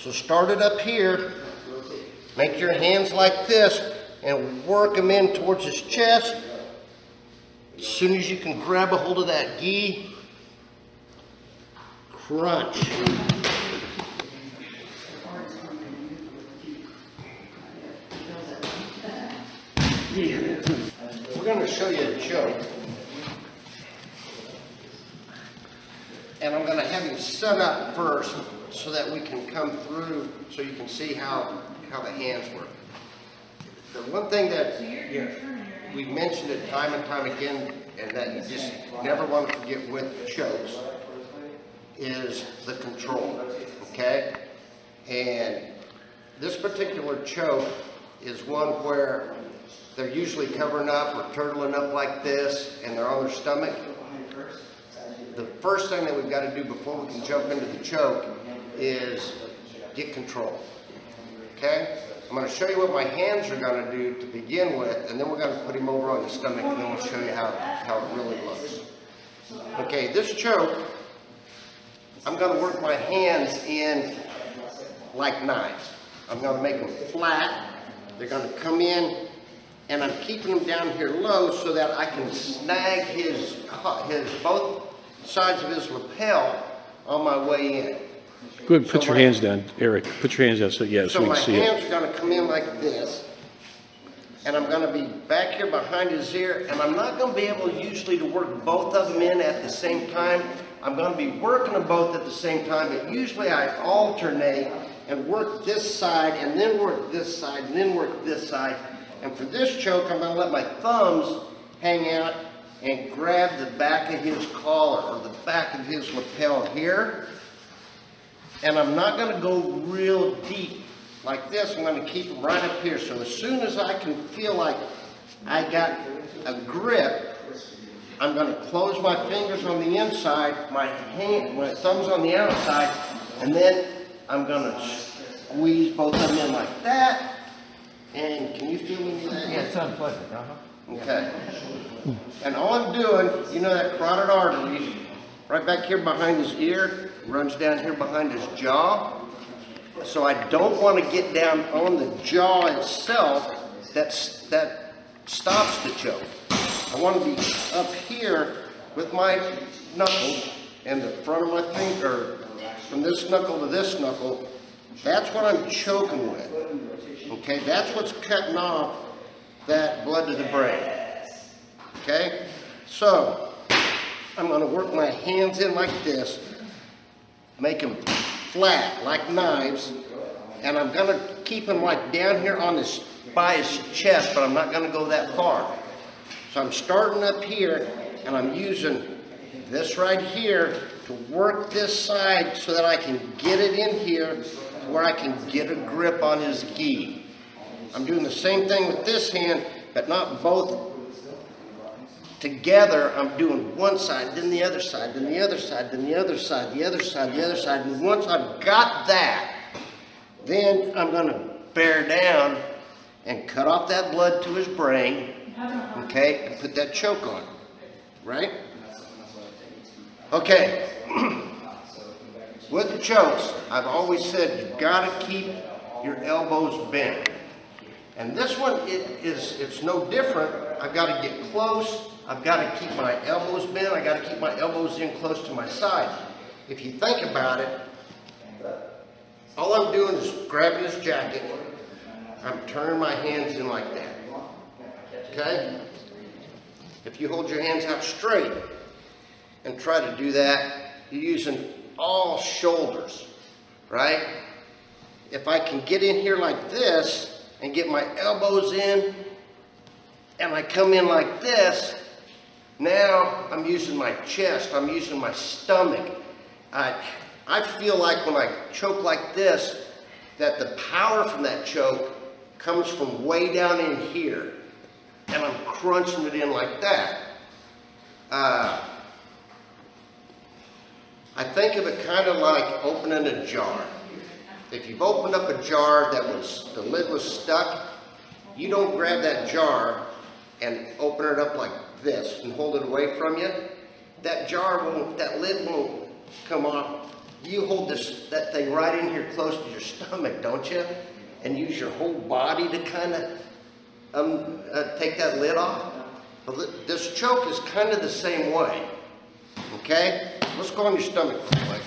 So start it up here, make your hands like this, and work them in towards his chest. As soon as you can grab a hold of that gi, crunch. We're going to show you a choke. And I'm going to have him set up first so that we can come through so you can see how the hands work. The one thing that we mentioned it time and time again, and that you just never want to forget with chokes, is the control, okay? And this particular choke is one where they're usually covering up or turtling up like this, and they're on their stomach. The first thing that we've got to do before we can jump into the choke is get control, okay? I'm going to show you what my hands are going to do to begin with, and then we're going to put him over on the stomach, and then we'll show you how it really looks. Okay, this choke, I'm going to work my hands in like knives. I'm going to make them flat. They're going to come in, and I'm keeping them down here low so that I can snag his both sides of his lapel on my way in. Good, put your hands down, Eric. Put your hands down so we can see it. So my hands are going to come in like this, and I'm going to be back here behind his ear, and I'm not going to be able usually to work both of them in at the same time. I'm going to be working them both at the same time, but usually I alternate and work this side, and then work this side, and then work this side. And for this choke, I'm going to let my thumbs hang out and grab the back of his collar or the back of his lapel here. And I'm not going to go real deep like this. I'm going to keep them right up here. So as soon as I can feel like I got a grip, I'm going to close my fingers on the inside, my thumbs on the outside, and then I'm going to squeeze both of them in like that. And can you feel any of that? Yeah, it's unpleasant. Okay. And all I'm doing, you know that carotid artery, right back here behind his ear, runs down here behind his jaw. So I don't want to get down on the jaw itself. That stops the choke. I want to be up here with my knuckle and the front of my finger, from this knuckle to this knuckle. That's what I'm choking with. Okay, that's what's cutting off that blood to the brain. Okay, so I'm going to work my hands in like this, make them flat like knives, and I'm going to keep them like down here on this by his chest, but I'm not going to go that far. So I'm starting up here, and I'm using this right here to work this side so that I can get it in here where I can get a grip on his gi. I'm doing the same thing with this hand, but not both together. I'm doing one side, then the other side, then the other side, then the other side, the other side, the other side. And once I've got that, then I'm going to bear down and cut off that blood to his brain, okay, and put that choke on, right? Okay. With the chokes, I've always said you've got to keep your elbows bent. And this one, it's no different. I've got to get close. I've got to keep my elbows bent. I've got to keep my elbows in close to my side. If you think about it, all I'm doing is grabbing his jacket. I'm turning my hands in like that. Okay? If you hold your hands out straight and try to do that, you're using all shoulders, right? If I can get in here like this and get my elbows in, and I come in like this, now I'm using my chest, I'm using my stomach. I feel like when I choke like this, that the power from that choke comes from way down in here, and I'm crunching it in like that. I think of it kind of like opening a jar. If you've opened up a jar that the lid was stuck, you don't grab that jar and open it up like this and hold it away from you. That lid won't come off you hold that thing right in here close to your stomach, don't you? And use your whole body to kind of take that lid off. Well, this choke is kind of the same way. Okay? Let's go on your stomach real quick.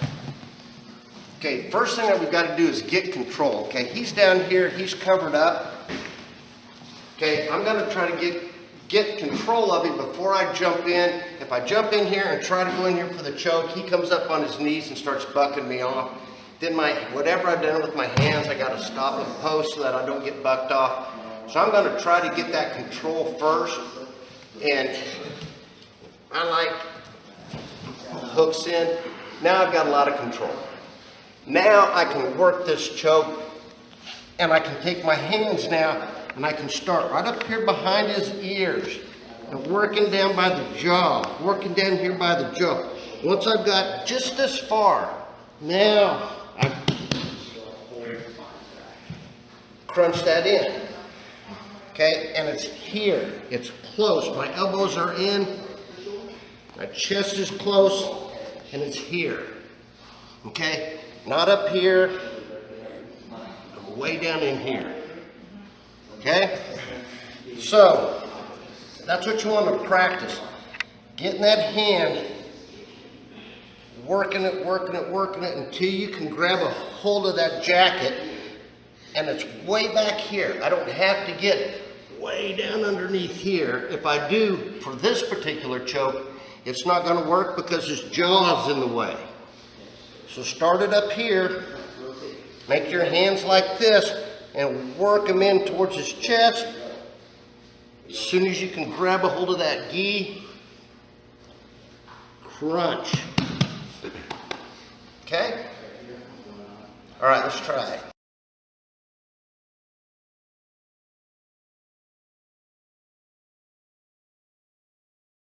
Okay, first thing that we've got to do is get control. Okay, he's down here, he's covered up. Okay, I'm going to try to get control of him before I jump in. If I jump in here and try to go in here for the choke, he comes up on his knees and starts bucking me off. Then whatever I've done with my hands, I got to stop and post so that I don't get bucked off. So I'm going to try to get that control first. And I like hooks in. Now I've got a lot of control. Now I can work this choke, and I can take my hands now and I can start right up here behind his ears and working down by the jaw, working down here by the jaw. Once I've got just this far, now I crunch that in. Okay, and it's here, it's close. My elbows are in, my chest is close, and it's here. Okay, not up here, I'm way down in here. Okay, so that's what you want to practice. Getting that hand, working it until you can grab a hold of that jacket, and it's way back here. I don't have to get way down underneath here. If I do for this particular choke, it's not going to work because his jaw is in the way. So start it up here, make your hands like this, and work them in towards his chest. As soon as you can grab a hold of that gi, crunch. Okay? All right, let's try it.